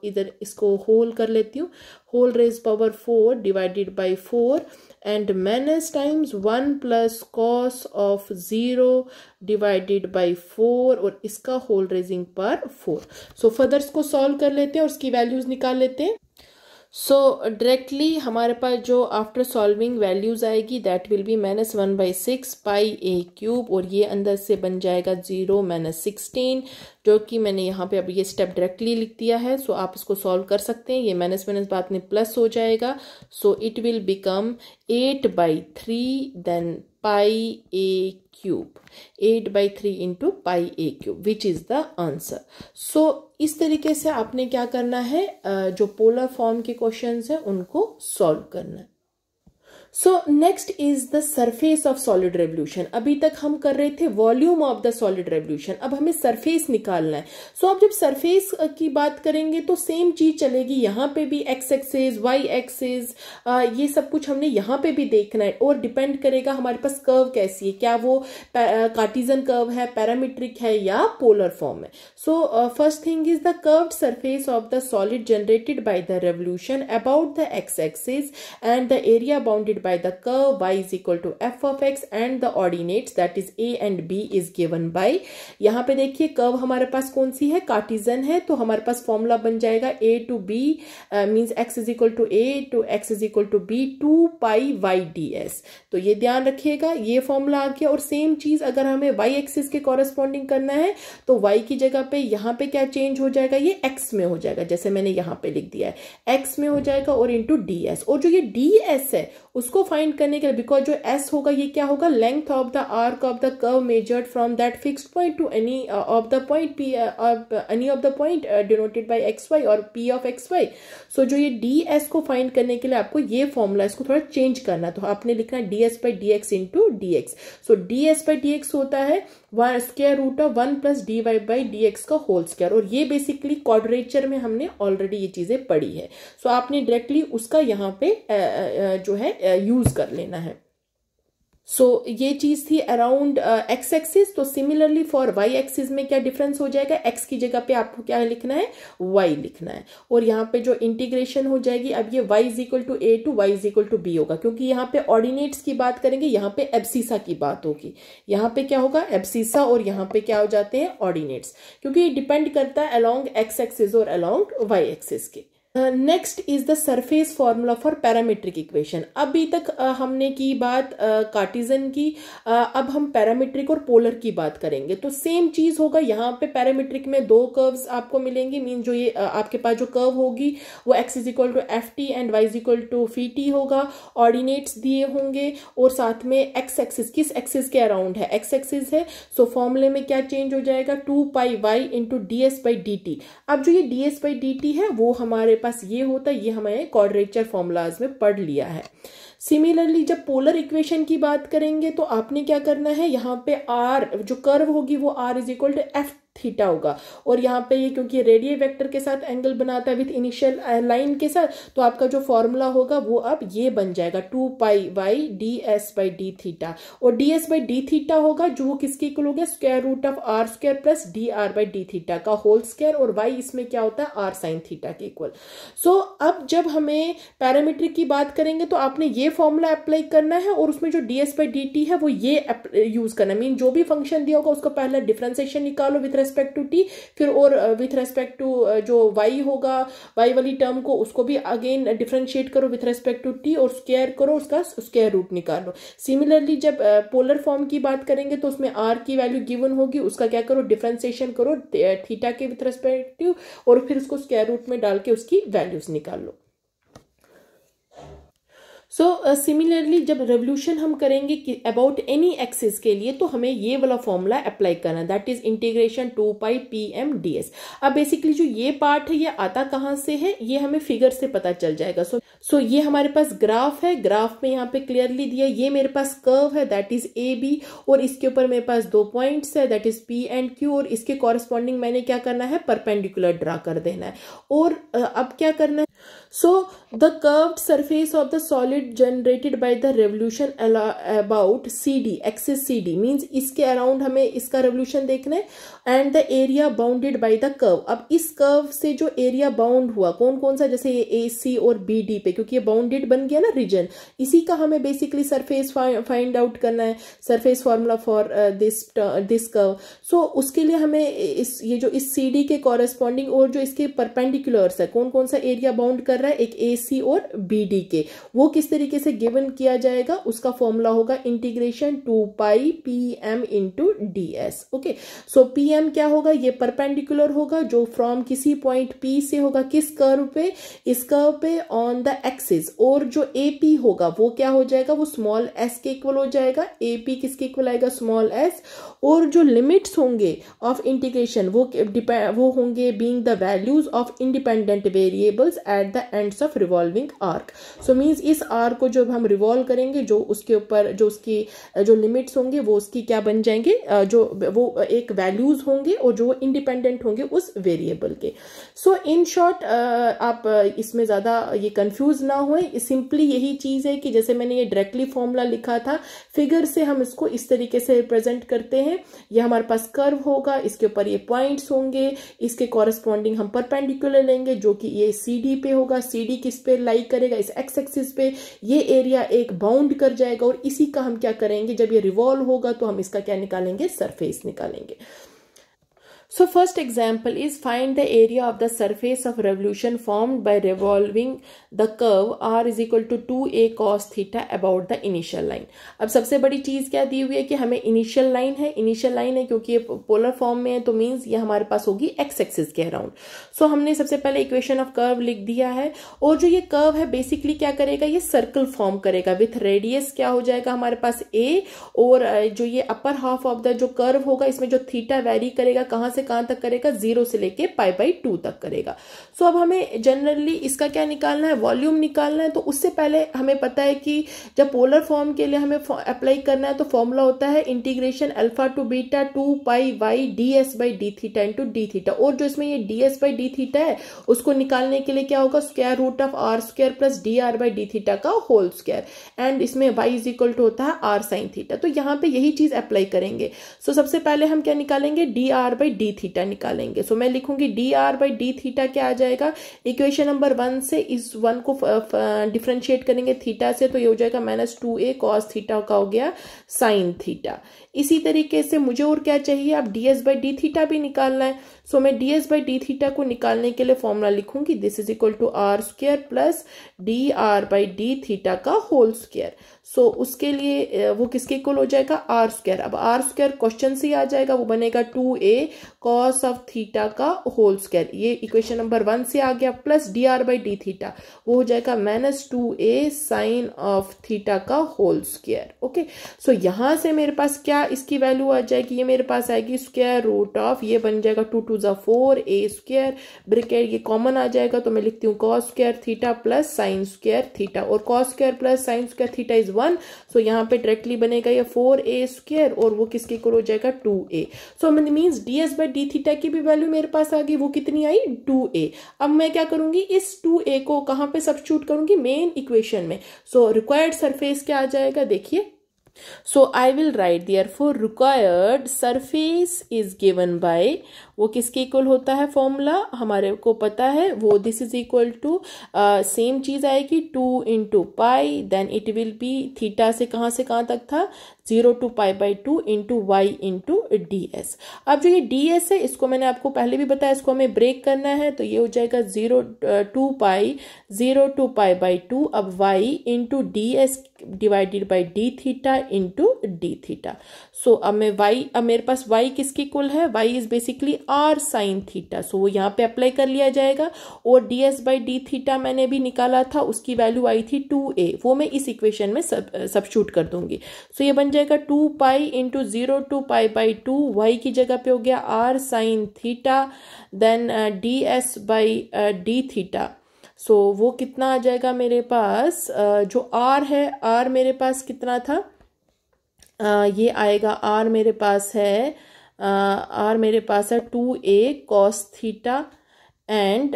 इधर इसको होल कर लेती हूँ, whole raise power 4 divided by 4 and minus times 1 plus cos of 0 divided by 4 और इसका होल रेजिंग पर 4। सो फर्दर इसको सॉल्व कर लेते हैं और उसकी वैल्यूज निकाल लेते हैं। सो डायरेक्टली हमारे पास जो आफ्टर सॉल्विंग वैल्यूज आएगी that will B -1/6 pi a cube और ये अंदर से बन जाएगा 0 -16, जो कि मैंने यहाँ पे अब ये स्टेप डायरेक्टली लिख दिया है। सो आप इसको सॉल्व कर सकते हैं, ये माइनस माइनस बाद में प्लस हो जाएगा। So it will become 8/3 then pi a cube, 8/3 into pi a cube which is the answer. So इस तरीके से आपने क्या करना है, जो पोलर फॉर्म के क्वेश्चंस हैं उनको सॉल्व करना है। So next is the surface of solid revolution. अभी तक हम कर रहे थे volume of the solid revolution, अब हमें सरफेस निकालना है। सो अब जब सरफेस की बात करेंगे तो सेम चीज चलेगी, यहाँ पे भी एक्स एक्सिस, वाई एक्सिस, ये सब कुछ हमने यहाँ पे भी देखना है और डिपेंड करेगा हमारे पास कर्व कैसी है, क्या वो कार्टेशियन कर्व है, पैरामीट्रिक है या पोलर फॉर्म है। So first thing is the curved surface of the solid generated by the revolution about the X axis and the area bounded by the curve y is equal to f of x and the ordinates that is a and b is given by, यहाँ पे देखिए curve हमारे पास कौन सी है, Cartesian है, तो हमारे पास फॉर्मूला बन जाएगा a to b means x is equal to a to x is equal to b 2 pi y ds। तो ये ध्यान रखिएगा, ये फॉर्मूला आ गया। और सेम चीज अगर हमें y एक्सिस के कॉरेस्पॉन्डिंग करना है तो y की जगह पे यहाँ पे क्या चेंज हो जाएगा, ये x में हो जाएगा, जैसे मैंने यहाँ पे लिख दिया है x में हो जाएगा और इंटू ds। और जो ये ds है उसको फाइंड करने के लिए, बिकॉज जो s होगा ये क्या होगा, length of the arc of the curve measured from that fixed point two any of the point p any of the point denoted by xy और p ऑफ xy। सो जो ये ds को find करने के लिए आपको ये फॉर्मूला इसको थोड़ा चेंज करना है, तो आपने लिखना है ds/dx इंटू dx। सो ds/dx होता है square root of 1 plus dy/dx का होल स्क्वायर, और ये बेसिकली क्वाड्रेचर में हमने ऑलरेडी ये चीजें पढ़ी है। सो आपने डायरेक्टली उसका यहाँ पे जो है यूज कर लेना है। सो ये चीज थी अराउंड एक्स एक्सिस। तो सिमिलरली फॉर वाई एक्सिस में क्या डिफरेंस हो जाएगा, एक्स की जगह पे आपको क्या लिखना है, वाई लिखना है, और यहाँ पे जो इंटीग्रेशन हो जाएगी अब ये y is equal to a to y is equal to b होगा, क्योंकि यहाँ पे ऑर्डिनेट्स की बात करेंगे, यहाँ पे एब्सिसा की बात होगी, यहाँ पे क्या होगा एब्सिसा और यहाँ पे क्या हो जाते हैं ऑर्डिनेट्स, क्योंकि ये डिपेंड करता है अलोंग एक्स एक्सिस और अलोंग वाई एक्सिस के। Next is the surface formula for parametric equation. अभी तक हमने की बात कार्टेशियन की, अब हम पैरामीट्रिक और पोलर की बात करेंगे। तो सेम चीज होगा, यहाँ पे पैरामीट्रिक में दो कर्व्स आपको मिलेंगी, मीन जो ये आपके पास जो कर्व होगी वो x is equal to f t and y is equal to phi t होगा, ऑर्डिनेट्स दिए होंगे और साथ में एक्स एक्सिस किस एक्सिस के अराउंड है, एक्स एक्सिस है। सो फॉर्मूले में क्या चेंज हो जाएगा 2 पाई y इंटू ds/dt। अब जो ये ds/dt है वो हमारे पास ये होता है, ये हमें क्वाड्रेचर फॉर्मूलाज में पढ़ लिया है। सिमिलरली जब पोलर इक्वेशन की बात करेंगे तो आपने क्या करना है, यहाँ पे r जो कर्व होगी वो r is equal to f theta होगा, और यहाँ पे ये क्योंकि रेडियल वेक्टर के साथ एंगल बनाता है विथ इनिशियल लाइन के साथ, तो आपका जो फॉर्मूला होगा वो अब ये बन जाएगा 2 पाई वाई ds/d थीटा, और ds/d थीटा होगा जो वो किसके इक्वल हो गया, square root of r square plus dr/d theta का होल स्क्वायर, और y इसमें क्या होता है r साइन थीटा के इक्वल। सो अब जब हमें पैरामीट्रिक की बात करेंगे तो आपने ये फॉर्मूला अप्लाई करना है और उसमें जो ds/dt है वो ये यूज करना है, मीन जो भी फंक्शन दिया होगा उसका पहले डिफरेंशिएशन निकालो विथ रेस्पेक्ट टू टी, फिर और विथ रेस्पेक्ट टू जो y होगा, y वाली टर्म को उसको भी अगेन डिफरेंशिएट करो विथ रेस्पेक्ट टू टी और स्क्वायर करो, उसका स्क्वायर रूट निकालो। सिमिलरली जब पोलर फॉर्म की बात करेंगे तो उसमें r की वैल्यू गिवन होगी, उसका क्या करो, डिफरेंशिएशन करो थीटा के विथ रेस्पेक्टिव और फिर उसको स्क्वायर रूट में डाल के उसकी वैल्यूज निकाल लो। सिमिलरली जब रेवोल्यूशन हम करेंगे कि अबाउट एनी एक्सिस के लिए तो हमें ये वाला फॉर्मूला अप्लाई करना है, that is integration 2 pi pm ds। अब बेसिकली जो ये पार्ट है ये आता कहाँ से है, ये हमें फिगर से पता चल जाएगा। सो ये हमारे पास ग्राफ है, ग्राफ में यहाँ पे क्लियरली दिया, ये मेरे पास कर्व है दैट इज ए बी और इसके ऊपर मेरे पास 2 पॉइंट्स है that is P and Q और इसके कॉरेस्पॉन्डिंग मैंने क्या करना है, परपेंडिकुलर ड्रा कर देना है। और अब क्या करना है, so the curved surface of the solid generated by the revolution about CD, axis CD means इसके अराउंड हमें इसका रेवोल्यूशन देखना है and the area bounded by the curve. अब इस कर्व से जो एरिया बाउंड हुआ कौन कौन सा, जैसे ये AC और BD पे, क्योंकि ये बाउंडेड बन गया ना रीजन, इसी का हमें बेसिकली सरफेस फाइंड आउट करना है, surface formula for this curve. So उसके लिए हमें ये जो इस CD के कॉरेस्पॉन्डिंग और जो इसके परपेंडिकुलर्स है कौन कौन सा एरिया बाउंड कर रहा है, एक AC और BD के, वो किस तरीके से गिवन किया जाएगा, उसका फॉर्मूला होगा इंटीग्रेशन 2 पाई pm इंटू ds। ओके, सो pm क्या होगा, ये परपेंडिकुलर होगा जो फ्रॉम किसी पॉइंट P से होगा किस कर्व पे, इस कर्व पे ऑन द एक्सिस, और जो AP होगा वो क्या हो जाएगा, वो स्मॉल s के इक्वल हो जाएगा, AP किसके इक्वल आएगा, स्मॉल s, और जो लिमिट्स होंगे ऑफ इंटीग्रेशन वो होंगे being the values of independent variables at the ends of revolving arc. So means इस आर्क को जब हम रिवॉल्व करेंगे जो उसके ऊपर जो उसकी जो लिमिट्स होंगे वो उसकी क्या बन जाएंगे, जो वो एक वैल्यूज होंगे और जो इंडिपेंडेंट होंगे उस वेरिएबल के। सो इन शॉर्ट आप इसमें ज्यादा ये कंफ्यूज ना हुए, सिंपली यही चीज है कि जैसे मैंने ये डायरेक्टली फॉर्मूला लिखा था, फिगर से हम इसको इस तरीके से रिप्रेजेंट करते हैं। ये हमारे पास कर्व होगा, इसके ऊपर ये पॉइंट्स होंगे, इसके कॉरेस्पॉन्डिंग हम परपेंडिकुलर लेंगे जो कि ये CD पे होगा, CD किस पे लाई करेगा, इस एक्स एक्सिस पे, ये एरिया एक बाउंड कर जाएगा और इसी का हम क्या करेंगे, जब ये रिवॉल्व होगा तो हम इसका क्या निकालेंगे, सरफेस निकालेंगे। So first example is find the area of the surface of revolution formed by revolving the curve r is equal to 2a cos theta about the initial line। अब सबसे बड़ी चीज क्या दी हुई है कि हमें इनिशियल लाइन है, इनिशियल लाइन है क्योंकि ये पोलर फॉर्म में है तो मींस ये हमारे पास होगी एक्स एक्सिस के अराउंड। सो हमने सबसे पहले इक्वेशन ऑफ कर्व लिख दिया है और जो ये कर्व है बेसिकली क्या करेगा, ये सर्कल फॉर्म करेगा विथ रेडियस क्या हो जाएगा हमारे पास a, और जो ये अपर हाफ ऑफ द जो कर्व होगा इसमें जो थीटा वेरी करेगा कहां से कहां तक करेगा, 0 से लेके π/2 तक करेगा। सो अब हमें जनरली इसका क्या निकालना है, वॉल्यूम निकालना है। तो उससे पहले हमें पता है कि जब पोलर फॉर्म के लिए हमें अप्लाई करना है तो फॉर्मूला होता है integration alpha to beta 2 pi y ds/d theta into d theta, और जो इसमें ये ds/d थीटा है उसको निकालने के लिए क्या होगा, square root of r square plus dr/d theta का होल स्क्वायर, एंड इसमें y इज इक्वल टू होता है r साइन थीटा। तो यहाँ पे यही चीज अप्लाई करेंगे। सो सबसे पहले हम क्या निकालेंगे, dr/d थीटा निकालेंगे। सो मैं लिखूंगी dr/d थीटा क्या आ जाएगा, इक्वेशन नंबर 1 से इस 1 को डिफरेंशिएट करेंगे थीटा से तो ये हो जाएगा -2a cos थीटा का हो गया साइन थीटा। इसी तरीके से मुझे और क्या चाहिए, अब ds/d थीटा भी निकालना है। सो मैं ds/d थीटा को निकालने के लिए फॉर्मूला लिखूंगी, this is equal to r square plus dr/d theta का होल स्क्वायर। सो उसके लिए वो किसके इक्वल हो जाएगा, r स्क्वायर। अब r स्क्वायर क्वेश्चन से ही आ जाएगा, वो बनेगा 2a cos ऑफ थीटा का होल स्क्वायर, ये इक्वेशन नंबर 1 से आ गया, प्लस dr/d थीटा वो हो जाएगा -2a साइन ऑफ थीटा का होल स्क्वायर। ओके, सो यहां से मेरे पास क्या इसकी वैल्यू आ जाएगी, ये मेरे पास आएगी स्क्वायर रूट ऑफ, ये बन जाएगा 2 2 4 a स्क्वायर, ब्रैकेट ये कॉमन आ जाएगा तो मैं लिखती हूँ cos square theta plus sign square theta, और cos square plus sign square theta is 1। सो यहाँ पे डायरेक्टली बनेगा ये 4a स्क्वायर और वो किसके इक्वल हो जाएगा 2a। So means ds/d theta की भी वैल्यू मेरे पास आ गई, वो कितनी आई 2a। अब मैं क्या करूंगी, इस 2a को कहां पे सब्स्टिट्यूट करूंगी, मेन इक्वेशन में। सो रिक्वायर्ड सरफेस क्या आ जाएगा, देखिए, so I will write therefore required surface is given by, वो किसके इक्वल होता है, फॉर्मूला हमारे को पता है वो, this is equal to same चीज आएगी 2 into pi, then it will be theta से कहां तक था, 0 to pi by 2 into y into ds। अब जो ये ds है इसको मैंने आपको पहले भी बताया, इसको हमें ब्रेक करना है, तो ये हो जाएगा 0 to pi by 2 अब y into ds divided by d theta into d theta. So अब मेरे पास y किसकी इक्वल है, y is basically r sine theta, so वो यहाँ पे अप्लाई कर लिया जाएगा। और ds बाई डी थीटा मैंने भी निकाला था, उसकी वैल्यू आई थी 2a, वो मैं इस इक्वेशन में सब्स्टिट्यूट कर दूंगी। सो ये बन जाएगा 2 pi into 0 to pi by 2, y की जगह पे हो गया r sine theta, then ds by d theta. So वो कितना आ जाएगा मेरे पास, जो r है, r मेरे पास कितना था, ये आएगा r मेरे पास है, r मेरे पास है 2a cos theta and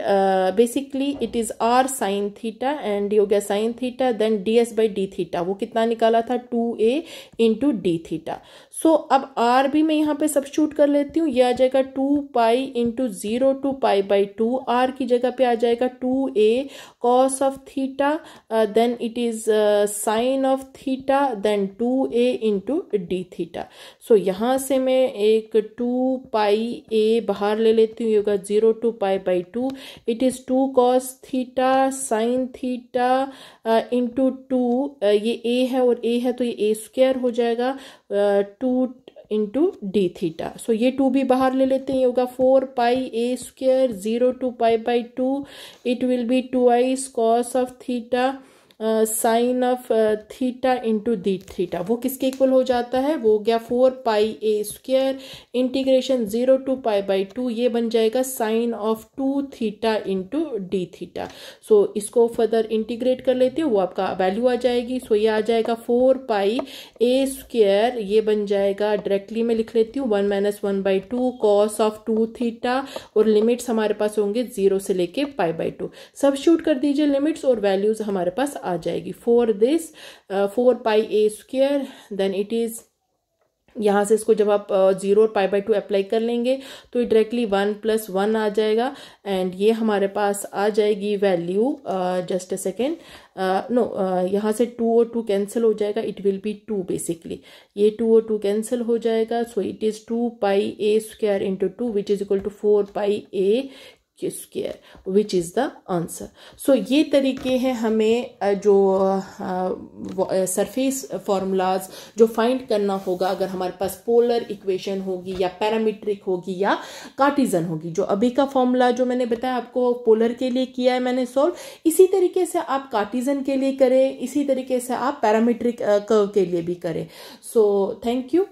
basically it is r sine theta and ये हो गया sine theta, then ds by d theta, वो कितना निकाला था 2a into d theta. So अब r भी मैं यहाँ पे सब्स्टिट्यूट कर लेती हूँ, ये आ जाएगा 2 pi into 0 to pi by 2, r की जगह पे आ जाएगा 2a cos of theta, then it is sine of theta, then 2a into d theta. So यहाँ से मैं एक 2 पाई a बाहर ले लेती हूँ, ये होगा 0 to pi by 2, it is 2 cos theta sine theta into 2, ये a है और a है तो ये a स्क्वायर हो जाएगा 2 इंटू डी थीटा। सो ये 2 भी बाहर ले लेते हैं, ये होगा 4 pi a square 0 to pi by 2, it will be 2i cos of theta sine of theta into d theta, वो किसके इक्वल हो जाता है, वो हो गया 4 pi a square integration 0 to pi by 2, ये बन जाएगा sine of 2 theta into d theta. So इसको फर्दर इंटीग्रेट कर लेते हो, वो आपका वैल्यू आ जाएगी। सो ये आ जाएगा 4 पाई a स्क्वायर, ये बन जाएगा, डायरेक्टली मैं लिख लेती हूँ 1 minus 1 by 2 cos of 2 theta, और लिमिट्स हमारे पास होंगे 0 से लेके पाई बाई 2, सब्स्टिट्यूट कर दीजिए लिमिट्स और वैल्यूज हमारे पास आ जाएगी। For this 4 pi a square, then it is, यहाँ से इसको जब आप 0 और पाई बाई 2 अप्लाई कर लेंगे तो डायरेक्टली 1 प्लस 1 आ जाएगा, एंड ये हमारे पास आ जाएगी value, just a second, no, यहाँ से 2 और 2 कैंसिल हो जाएगा, इट विल बी 2 बेसिकली, ये 2 और 2 कैंसिल हो जाएगा। So it is 2 pi a square into 2 which is equal to 4 pi a square which is the answer. So ये तरीके हैं हमें जो सरफेस फॉर्मूलाज जो फाइंड करना होगा अगर हमारे पास पोलर इक्वेशन होगी या पैरामीट्रिक होगी या कार्टिजन होगी। जो अभी का फॉर्मूला जो मैंने बताया आपको पोलर के लिए किया है मैंने सॉल्व, इसी तरीके से आप कार्टिजन के लिए करें, इसी तरीके से आप पैरामीट्रिक कर्व के लिए भी करें। So thank you.